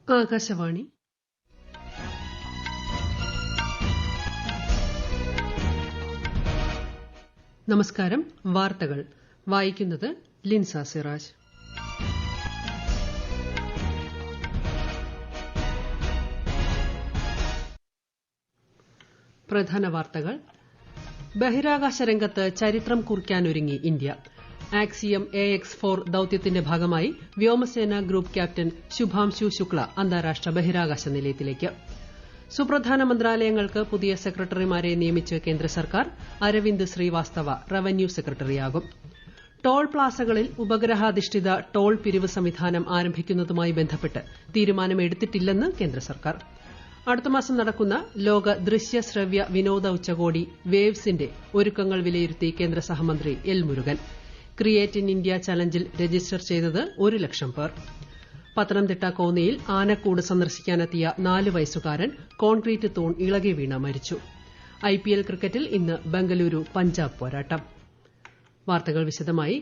ആകാശവാണി. നമസ്കാരം. വാർത്തകൾ വായിക്കുന്നത് ലിൻസ സിറാജ്. പ്രധാന വാർത്തകൾ. ബഹിരാകാശ രംഗത്ത് ചരിത്രം കുറിക്കാനൊരുങ്ങി ഇന്ത്യ. ആക്സിയം AX4 ദൌത്യത്തിന്റെ ഭാഗമായി വ്യോമസേന ഗ്രൂപ്പ് ക്യാപ്റ്റൻ ശുഭാംശു ശുക്ല അന്താരാഷ്ട്ര ബഹിരാകാശ നിലയത്തിലേക്ക്. സുപ്രധാന മന്ത്രാലയങ്ങൾക്ക് പുതിയ സെക്രട്ടറിമാരെ നിയമിച്ച് കേന്ദ്ര സർക്കാർ. അരവിന്ദ് ശ്രീവാസ്തവ റവന്യൂ സെക്രട്ടറിയാകും. ടോൾ പ്ലാസകളിൽ ഉപഗ്രഹാധിഷ്ഠിത ടോൾ പിരിവ് സംവിധാനം ആരംഭിക്കുന്നതുമായി ബന്ധപ്പെട്ട് തീരുമാനമെടുത്തിട്ടില്ലെന്ന് കേന്ദ്ര സർക്കാർ. അടുത്ത മാസം നടക്കുന്ന ലോക ദൃശ്യ ശ്രവ്യ വിനോദ ഉച്ചകോടി വേവ്സിന്റെ ഒരുക്കങ്ങൾ വിലയിരുത്തി കേന്ദ്ര സഹമന്ത്രി L Murugan. Create in India ചലഞ്ചിൽ രജിസ്റ്റർ ചെയ്തത് 1 ലക്ഷം പേർ. പത്തനംതിട്ട കോന്നിയിൽ ആനക്കൂട് സന്ദർശിക്കാനെത്തിയ 4 വയസ്സുകാരൻ കോൺക്രീറ്റ് തൂൺ ഇളകി വീണ് മരിച്ചു. IPL ക്രിക്കറ്റിൽ ഇന്ന് ബംഗളൂരു പഞ്ചാബ് പോരാട്ടം. വാർത്തകൾ വിശദമായി.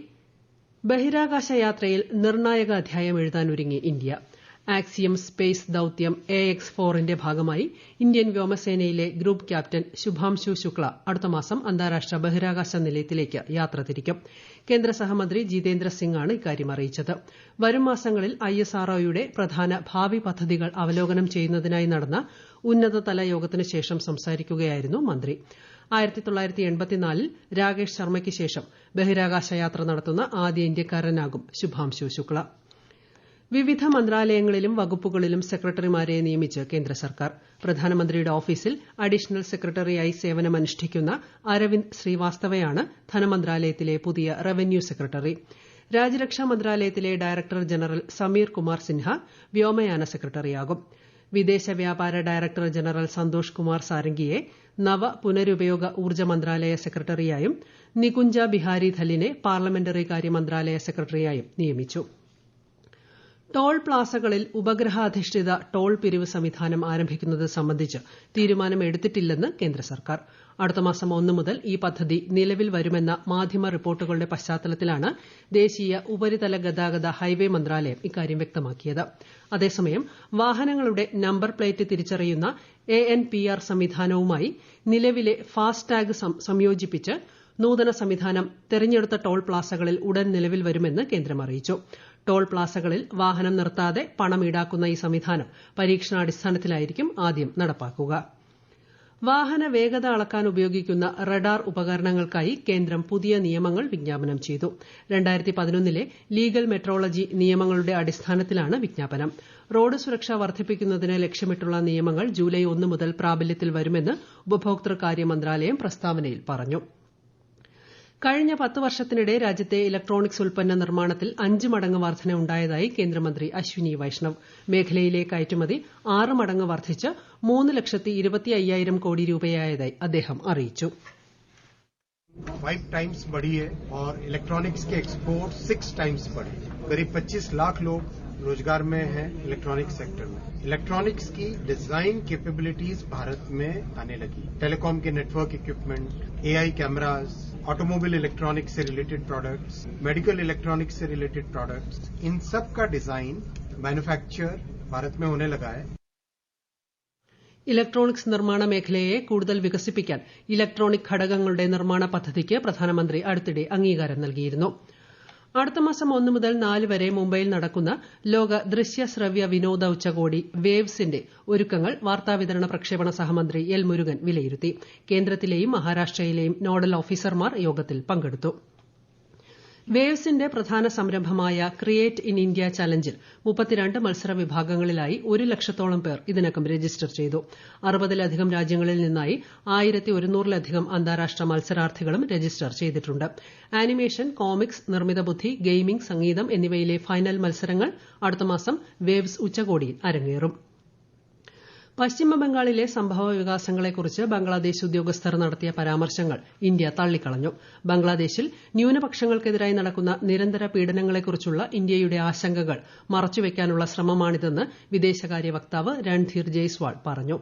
ബഹിരാകാശ യാത്രയിൽ നിർണായക അധ്യായം എഴുതാനൊരുങ്ങി ഇന്ത്യ. ആക്സിയം സ്പേസ് ദൌത്യം AX4ന്റെ ഭാഗമായി ഇന്ത്യൻ വ്യോമസേനയിലെ ഗ്രൂപ്പ് ക്യാപ്റ്റൻ ശുഭാംശു ശുക്ല അടുത്ത മാസം അന്താരാഷ്ട്ര ബഹിരാകാശ നിലയത്തിലേക്ക് യാത്ര തിരിക്കും. കേന്ദ്ര സഹമന്ത്രി ജിതേന്ദ്ര സിംഗാണ് ഇക്കാര്യം അറിയിച്ചത്. വരും മാസങ്ങളിൽ ISROയുടെ പ്രധാന ഭാവി പദ്ധതികൾ അവലോകനം ചെയ്യുന്നതിനായി നടന്ന ഉന്നതതല യോഗത്തിനു ശേഷം സംസാരിക്കുകയായിരുന്നു മന്ത്രി. 1984-ൽ രാകേഷ് ശർമ്മയ്ക്ക് ശേഷം ബഹിരാകാശ യാത്ര നടത്തുന്ന ആദ്യ ഇന്ത്യക്കാരനാകും ശുഭാംശു ശുക്ല. വിവിധ മന്ത്രാലയങ്ങളിലും വകുപ്പുകളിലും സെക്രട്ടറിമാരെ നിയമിച്ച് കേന്ദ്ര സർക്കാർ. പ്രധാനമന്ത്രിയുടെ ഓഫീസിൽ അഡീഷണൽ സെക്രട്ടറിയായി സേവനമനുഷ്ഠിക്കുന്ന അരവിന്ദ് ശ്രീവാസ്തവയാണ് ധനമന്ത്രാലയത്തിലെ പുതിയ റവന്യൂ സെക്രട്ടറി. രാജ്യരക്ഷാ മന്ത്രാലയത്തിലെ ഡയറക്ടർ ജനറൽ സമീർ കുമാർ സിൻഹ വ്യോമയാന സെക്രട്ടറിയാകും. വിദേശ വ്യാപാര ഡയറക്ടർ ജനറൽ സന്തോഷ് കുമാർ സാരംഗിയെ നവ പുനരുപയോഗ ഊർജ്ജ മന്ത്രാലയ സെക്രട്ടറിയായും നികുഞ്ച ബിഹാരി ധല്ലിനെ പാർലമെന്ററി കാര്യ മന്ത്രാലയ സെക്രട്ടറിയായും നിയമിച്ചു. ടോൾ പ്ലാസകളിൽ ഉപഗ്രഹാധിഷ്ഠിത ടോൾ പിരിവ് സംവിധാനം ആരംഭിക്കുന്നത് സംബന്ധിച്ച് തീരുമാനമെടുത്തിട്ടില്ലെന്ന് കേന്ദ്ര സർക്കാർ. അടുത്ത മാസം 1 മുതൽ ഈ പദ്ധതി നിലവിൽ വരുമെന്ന മാധ്യമ റിപ്പോർട്ടുകളുടെ പശ്ചാത്തലത്തിലാണ് ദേശീയ ഉപരിതല ഗതാഗത ഹൈവേ മന്ത്രാലയം ഇക്കാര്യം വ്യക്തമാക്കിയത്. അതേസമയം വാഹനങ്ങളുടെ നമ്പർ പ്ലേറ്റ് തിരിച്ചറിയുന്ന ANPR സംവിധാനവുമായി നിലവിലെ ഫാസ്ടാഗ് സംയോജിപ്പിച്ച് നൂതന സംവിധാനം തെരഞ്ഞെടുത്ത ടോൾ പ്ലാസകളിൽ ഉടൻ നിലവിൽ വരുമെന്ന് കേന്ദ്രം അറിയിച്ചു. ടോൾ പ്ലാസകളിൽ വാഹനം നിർത്താതെ പണം ഈടാക്കുന്ന ഈ സംവിധാനം പരീക്ഷണാടിസ്ഥാനത്തിലായിരിക്കും ആദ്യം നടപ്പാക്കുക. വാഹന വേഗത അളക്കാൻ ഉപയോഗിക്കുന്ന റഡാർ ഉപകരണങ്ങൾക്കായി കേന്ദ്രം പുതിയ നിയമങ്ങൾ വിജ്ഞാപനം ചെയ്തു. 2011ലെ ലീഗൽ മെട്രോളജി നിയമങ്ങളുടെ അടിസ്ഥാനത്തിലാണ് വിജ്ഞാപനം. റോഡ് സുരക്ഷ വർദ്ധിപ്പിക്കുന്നതിന് ലക്ഷ്യമിട്ടുള്ള നിയമങ്ങൾ ജൂലൈ 1 മുതൽ പ്രാബല്യത്തിൽ വരുമെന്ന് ഉപഭോക്തൃകാര്യ മന്ത്രാലയം പ്രസ്താവനയിൽ പറഞ്ഞു. കഴിഞ്ഞ 10 വർഷത്തിനിടെ രാജ്യത്തെ ഇലക്ട്രോണിക്സ് ഉൽപ്പന്ന നിർമ്മാണത്തിൽ 5 മടങ്ങ് വർധന ഉണ്ടായതായി കേന്ദ്രമന്ത്രി അശ്വിനി വൈഷ്ണവ്. മേഖലയിലെ കയറ്റുമതി 6 മടങ്ങ് വർദ്ധിച്ച് 3,25,000 കോടി രൂപയായതായി അദ്ദേഹം അറിയിച്ചു. 5 टाइम्स बढ़ी है और इलेक्ट्रॉनिक्स के एक्सपोर्ट 6 टाइम्स बढ़े. करीब 25 लाख लोग रोजगार में हैं इलेक्ट्रॉनिक्स सेक्टर में. इलेक्ट्रॉनिक्स की डिजाइन कैपेबिलिटीज भारत में आने लगी. टेलीकॉम के network equipment, AI cameras, automobile electronics से रिलेटेड प्रोडक्ट्स, मेडिकल इलेक्ट्रॉनिक्स से रिलेटेड प्रोडक्ट्स, इन सब का डिजाइन मैन्युफैक्चर भारत में होने लगा है. ഇലക്ട്രോണിക്സ് നിർമ്മാണ മേഖലയെ കൂടുതൽ വികസിപ്പിക്കാൻ ഇലക്ട്രോണിക് ഘടകങ്ങളുടെ നിർമ്മാണ പദ്ധതിക്ക് പ്രധാനമന്ത്രി അടുത്തിടെ അംഗീകാരം നൽകിയിരുന്നു. അടുത്ത മാസം 1 മുതൽ 4 വരെ മുംബൈയിൽ നടക്കുന്ന ലോക ദൃശ്യ ശ്രവ്യ വിനോദ ഉച്ചകോടി വേവ്സിന്റെ ഒരുക്കങ്ങൾ വാർത്താവിതരണ പ്രക്ഷേപണ സഹമന്ത്രി എൽ മുരുകൻ വിലയിരുത്തി. കേന്ദ്രത്തിലെയും മഹാരാഷ്ട്രയിലെയും നോഡൽ ഓഫീസർമാർ യോഗത്തിൽ പങ്കെടുത്തു. വേവ്സിന്റെ പ്രധാന സംരംഭമായ ക്രിയേറ്റ് ഇൻ ഇന്ത്യ ചലഞ്ചിൽ 32 മത്സര വിഭാഗങ്ങളിലായി 1 ലക്ഷത്തോളം പേർ ഇതിനകം രജിസ്റ്റർ ചെയ്തു. 60-ലധികം രാജ്യങ്ങളിൽ നിന്നായി 1100-ലധികം അന്താരാഷ്ട്ര മത്സരാർത്ഥികളും രജിസ്റ്റർ ചെയ്തിട്ടുണ്ട്. ആനിമേഷൻ, കോമിക്സ്, നിർമ്മിത ബുദ്ധി, ഗെയിമിംഗ്, സംഗീതം എന്നിവയിലെ ഫൈനൽ മത്സരങ്ങൾ അടുത്ത മാസം വേവ്സ് ഉച്ചകോടിയിൽ അരങ്ങേറും. പശ്ചിമബംഗാളിലെ സംഭവ വികാസങ്ങളെക്കുറിച്ച് ബംഗ്ലാദേശ് ഉദ്യോഗസ്ഥർ നടത്തിയ പരാമർശങ്ങൾ ഇന്ത്യ തള്ളിക്കളഞ്ഞു. ബംഗ്ലാദേശിൽ ന്യൂനപക്ഷങ്ങൾക്കെതിരായി നടക്കുന്ന നിരന്തര പീഡനങ്ങളെക്കുറിച്ചുള്ള ഇന്ത്യയുടെ ആശങ്കകൾ മറച്ചുവെക്കാനുള്ള ശ്രമമാണിതെന്ന് വിദേശകാര്യ വക്താവ് രൺധീർ ജയ്സ്വാൾ പറഞ്ഞു.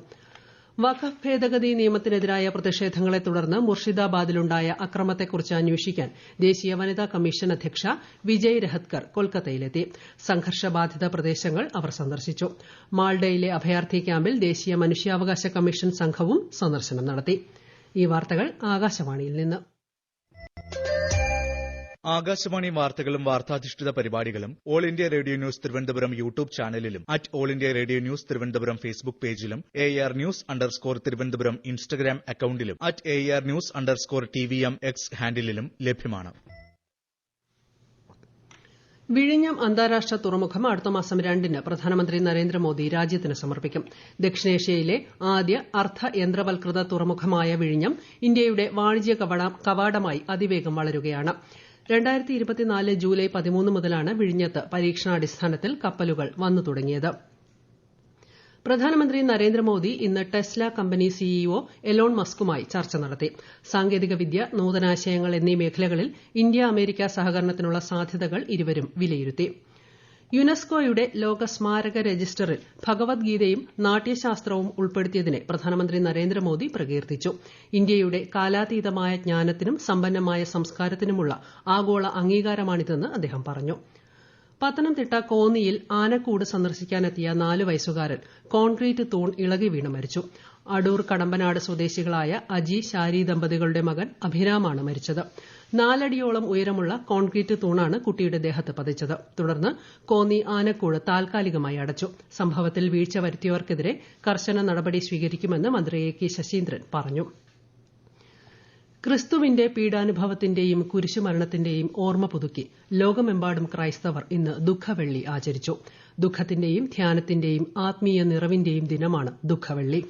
വഖഫ് ഭേദഗതി നിയമത്തിനെതിരായ പ്രതിഷേധങ്ങളെ തുടർന്ന് മുർഷിദാബാദിലുണ്ടായ അക്രമത്തെക്കുറിച്ച് അന്വേഷിക്കാൻ ദേശീയ വനിതാ കമ്മീഷൻ അധ്യക്ഷ വിജയ് രഹത്കർ കൊൽക്കത്തയിലെത്തി. സംഘർഷബാധിത പ്രദേശങ്ങൾ അവർ സന്ദർശിച്ചു. മാൾഡയിലെ അഭയാർത്ഥി ക്യാമ്പിൽ ദേശീയ മനുഷ്യാവകാശ കമ്മീഷൻ സംഘവും സന്ദർശനം നടത്തി. ഈ വാർത്തകൾ ആകാശവാണിയിൽ നിന്ന്. ആകാശവാണി വാർത്തകളും വാർത്താധിഷ്ഠിത പരിപാടികളും all India radio news Thiruvananthapuram YouTube ചാനലിലും all India radio news Thiruvananthapuram Facebook പേജിലും AR News_ തിരുവനന്തപുരം ഇൻസ്റ്റഗ്രാം അക്കൌണ്ടിലും AR News_TVM X ഹാൻഡിലും ലഭ്യമാണ്. വിഴിഞ്ഞം അന്താരാഷ്ട്ര തുറമുഖം അടുത്ത മാസം 2-ന് പ്രധാനമന്ത്രി നരേന്ദ്രമോദി രാജ്യത്തിന് സമർപ്പിക്കും. ദക്ഷിണേഷ്യയിലെ ആദ്യ അർദ്ധയന്ത്രവൽകൃത തുറമുഖമായ വിഴിഞ്ഞം ഇന്ത്യയുടെ വാണിജ്യ കവാടമായി അതിവേഗം വളരുകയാണ്. 2024 ജൂലൈ 13 മുതലാണ് വിഴിഞ്ഞത്ത് പരീക്ഷണാടിസ്ഥാനത്തിൽ കപ്പലുകൾ വന്നു തുടങ്ങിയത്. പ്രധാനമന്ത്രി നരേന്ദ്രമോദി ഇന്ന് ടെസ്ല കമ്പനി CEO എലോൺ മസ്കുമായി ചർച്ച നടത്തി. സാങ്കേതികവിദ്യ, നൂതനാശയങ്ങൾ എന്നീ മേഖലകളിൽ ഇന്ത്യ അമേരിക്ക സഹകരണത്തിനുള്ള സാധ്യതകൾ ഇരുവരും വിലയിരുത്തി. യുനെസ്കോയുടെ ലോക സ്മാരക രജിസ്റ്ററിൽ ഭഗവത്ഗീതയും നാട്യശാസ്ത്രവും ഉൾപ്പെടുത്തിയതിനെ പ്രധാനമന്ത്രി നരേന്ദ്രമോദി പ്രകീർത്തിച്ചു. ഇന്ത്യയുടെ കാലാതീതമായ ജ്ഞാനത്തിനും സമ്പന്നമായ സംസ്കാരത്തിനുമുള്ള ആഗോള അംഗീകാരമാണിതെന്ന് അദ്ദേഹം പറഞ്ഞു. പത്തനംതിട്ട കോന്നിയിൽ ആനക്കൂട് സന്ദർശിക്കാനെത്തിയ 4 വയസ്സുകാരൻ കോൺക്രീറ്റ് തൂൺ ഇളകി വീണ് മരിച്ചു. അടൂർ കടമ്പനാട് സ്വദേശികളായ അജി ശാരി ദമ്പതികളുടെ മകൻ അഭിരാമാണ് മരിച്ചത്. 4 അടിയോളം ഉയരമുള്ള കോൺക്രീറ്റ് തൂണാണ് കുട്ടിയുടെ ദേഹത്ത് പതിച്ചത്. തുടർന്ന് കോന്നി ആനക്കൂട് താൽക്കാലികമായി അടച്ചു. സംഭവത്തിൽ വീഴ്ച വരുത്തിയവർക്കെതിരെ കർശന നടപടി സ്വീകരിക്കുമെന്ന് മന്ത്രി A.K. ശശീന്ദ്രൻ പറഞ്ഞു. ക്രിസ്തുവിന്റെ പീഡാനുഭവത്തിന്റെയും കുരിശുമരണത്തിന്റെയും ഓർമ്മ പുതുക്കി ലോകമെമ്പാടും ക്രൈസ്തവർ ഇന്ന് ദുഃഖവെള്ളി ആചരിച്ചു. ദുഃഖത്തിന്റെയും ധ്യാനത്തിന്റെയും ആത്മീയ നിറവിന്റെയും ദിനമാണ് ദുഃഖവെള്ളി.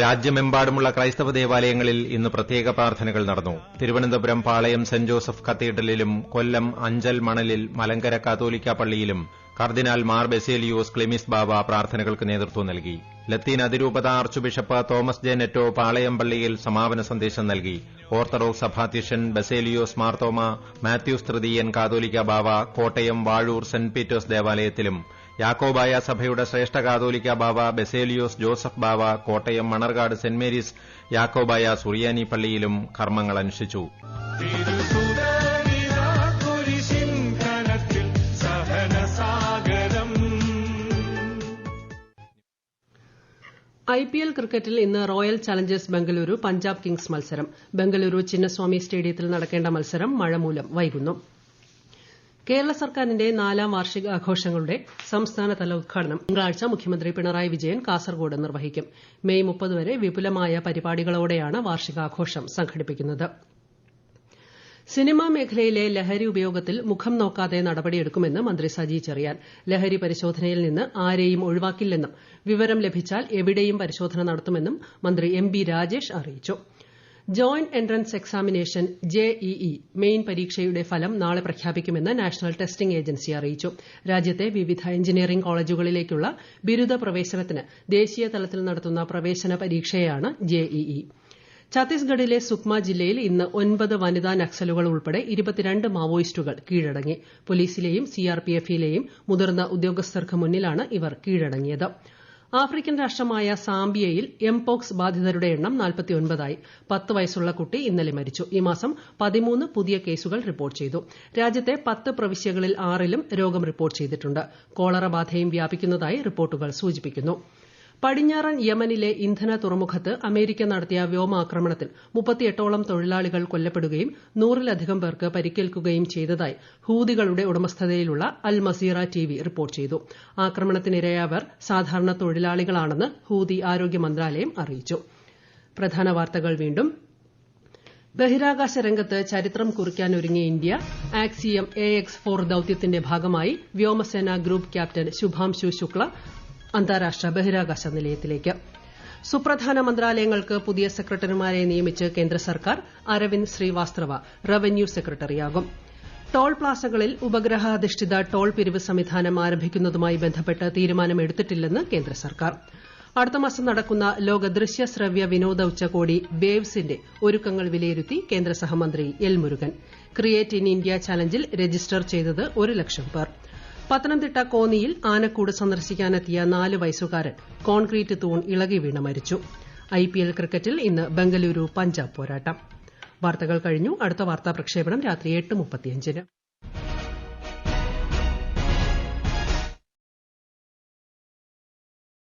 രാജ്യമെമ്പാടുമുള്ള ക്രൈസ്തവ ദേവാലയങ്ങളിൽ ഇന്ന് പ്രത്യേക പ്രാർത്ഥനകൾ നടന്നു. തിരുവനന്തപുരം പാളയം സെന്റ് ജോസഫ് കത്തീഡ്രലിലും കൊല്ലം അഞ്ചൽ മണലിൽ മലങ്കര കാത്തോലിക്ക പള്ളിയിലും കർദിനാൾ മാർ ബെസേലിയോസ് ക്ലെമിസ് ബാവ പ്രാർത്ഥനകൾക്ക് നേതൃത്വം നൽകി. ലത്തീൻ അതിരൂപത ആർച്ച് ബിഷപ്പ് തോമസ് ജെ നെറ്റോ പാളയം പള്ളിയിൽ സമാപന സന്ദേശം നൽകി. ഓർത്തഡോക്സ് സഭാധ്യക്ഷൻ ബെസേലിയോസ് മാർത്തോമ മാത്യൂസ് തൃതീയൻ കാതോലിക്ക ബാവ കോട്ടയം വാഴൂർ സെന്റ് പീറ്റേഴ്സ് ദേവാലയത്തിലും, യാക്കോബായ സഭയുടെ ശ്രേഷ്ഠ കാതോലിക്ക ബാവ ബെസേലിയോസ് ജോസഫ് ബാവ കോട്ടയം മണർകാട് സെന്റ് മേരീസ് യാക്കോബായ സുറിയാനി പള്ളിയിലും കർമ്മങ്ങൾ അനുഷ്ഠിച്ചു. IPL ക്രിക്കറ്റിൽ ഇന്ന് royal Challengers Bengaluru Punjab Kings മത്സരം. ബംഗളൂരു ചിന്നസ്വാമി സ്റ്റേഡിയത്തിൽ നടക്കേണ്ട മത്സരം മഴ മൂലം വൈകുന്നു. കേരള സർക്കാരിന്റെ 4ാം വാർഷികാഘോഷങ്ങളുടെ സംസ്ഥാനതല ഉദ്ഘാടനം തിങ്കളാഴ്ച മുഖ്യമന്ത്രി പിണറായി വിജയൻ കാസർഗോഡ് നിർവഹിക്കും. മെയ് 30 വരെ വിപുലമായ പരിപാടികളോടെയാണ് വാർഷികാഘോഷം സംഘടിപ്പിക്കുന്നത്. സിനിമാ മേഖലയിലെ ലഹരി ഉപയോഗത്തിൽ മുഖം നോക്കാതെ നടപടിയെടുക്കുമെന്ന് മന്ത്രി സജി ചെറിയാൻ. ലഹരി പരിശോധനയിൽ നിന്ന് ആരെയും ഒഴിവാക്കില്ലെന്നും വിവരം ലഭിച്ചാൽ എവിടെയും പരിശോധന നടത്തുമെന്നും മന്ത്രി MB രാജേഷ് അറിയിച്ചു. Joint entrance examination JEE main പരീക്ഷയുടെ ഫലം നാളെ പ്രഖ്യാപിക്കുമെന്ന് നാഷണൽ ടെസ്റ്റിംഗ് ഏജൻസി അറിയിച്ചു. രാജ്യത്തെ വിവിധ എഞ്ചിനീയറിംഗ് കോളേജുകളിലേക്കുള്ള ബിരുദ പ്രവേശനത്തിന് ദേശീയ തലത്തിൽ നടത്തുന്ന പ്രവേശന പരീക്ഷയാണ് JEE. ഛത്തീസ്ഗഡിലെ സുക്മ ജില്ലയിൽ ഇന്ന് 9 വനിതാ നക്സലുകൾ ഉൾപ്പെടെ 22 മാവോയിസ്റ്റുകൾ കീഴടങ്ങി. പോലീസിലെയും CRPFലെയും മുതിർന്ന ഉദ്യോഗസ്ഥർക്ക് മുന്നിലാണ് ഇവർ കീഴടങ്ങിയത്. ആഫ്രിക്കൻ രാഷ്ട്രമായ സാംബിയയിൽ എംപോക്സ് ബാധിതരുടെ എണ്ണം 49ആയി. 10 വയസ്സുള്ള കുട്ടി ഇന്നലെ മരിച്ചു. ഈ മാസം 13 പുതിയ കേസുകൾ റിപ്പോർട്ട് ചെയ്തു. രാജ്യത്തെ 10 പ്രവിശ്യകളിൽ 6ലും രോഗം റിപ്പോർട്ട് ചെയ്തിട്ടുണ്ട്. കോളറ ബാധയും വ്യാപിക്കുന്നതായി റിപ്പോർട്ടുകൾ സൂചിപ്പിക്കുന്നു. പടിഞ്ഞാറൻ യമനിലെ ഇന്ധന തുറമുഖത്ത് അമേരിക്ക നടത്തിയ വ്യോമാക്രമണത്തിൽ 38ഓളം തൊഴിലാളികൾ കൊല്ലപ്പെടുകയും 100-ലധികം പേർക്ക് പരിക്കേൽക്കുകയും ചെയ്തതായി ഹൂതികളുടെ ഉടമസ്ഥതയിലുള്ള അൽ മസീറ TV റിപ്പോർട്ട് ചെയ്തു. ആക്രമണത്തിനിരയായവർ സാധാരണ തൊഴിലാളികളാണെന്ന് ഹൂതി ആരോഗ്യ മന്ത്രാലയം അറിയിച്ചു. പ്രധാന വാർത്തകൾ വീണ്ടും. ബഹിരാകാശ രംഗത്ത് ചരിത്രം കുറിക്കാനൊരുങ്ങിയ ഇന്ത്യ ആക്സിയം AX4 ദൌത്യത്തിന്റെ ഭാഗമായി വ്യോമസേന ഗ്രൂപ്പ് ക്യാപ്റ്റൻ ശുഭാംശു ശുക്ല അന്താരാഷ്ട്ര ബഹിരാകാശ നിലയത്തിലേക്ക്. സുപ്രധാന മന്ത്രാലയങ്ങൾക്ക് പുതിയ സെക്രട്ടറിമാരെ നിയമിച്ച് കേന്ദ്ര സർക്കാർ. അരവിന്ദ് ശ്രീവാസ്തവ റവന്യൂ സെക്രട്ടറിയാകും. ടോൾ പ്ലാസകളിൽ ഉപഗ്രഹാധിഷ്ഠിത ടോൾ പിരിവ് സംവിധാനം ആരംഭിക്കുന്നതുമായി ബന്ധപ്പെട്ട് തീരുമാനമെടുത്തിട്ടില്ലെന്ന് കേന്ദ്ര സർക്കാർ. അടുത്ത മാസം നടക്കുന്ന ലോക ദൃശ്യ ശ്രവ്യ വിനോദ ഉച്ചകോടി വേവ്സിന്റെ ഒരുക്കങ്ങൾ വിലയിരുത്തി കേന്ദ്ര സഹമന്ത്രി L Murugan. Create in India ചലഞ്ചിൽ രജിസ്റ്റർ ചെയ്തത് 1 ലക്ഷം പേർ. പത്തനംതിട്ട കോന്നിയിൽ ആനക്കൂട് സന്ദർശിക്കാനെത്തിയ 4 വയസ്സുകാരൻ കോൺക്രീറ്റ് തൂൺ ഇളകി വീണ് മരിച്ചു. IPL ക്രിക്കറ്റിൽ ഇന്ന് ബംഗളൂരു പഞ്ചാബ് പോരാട്ടം. വാർത്തകൾ കഴിഞ്ഞു. അടുത്ത വാർത്താ പ്രക്ഷേപണം രാത്രി 8:35.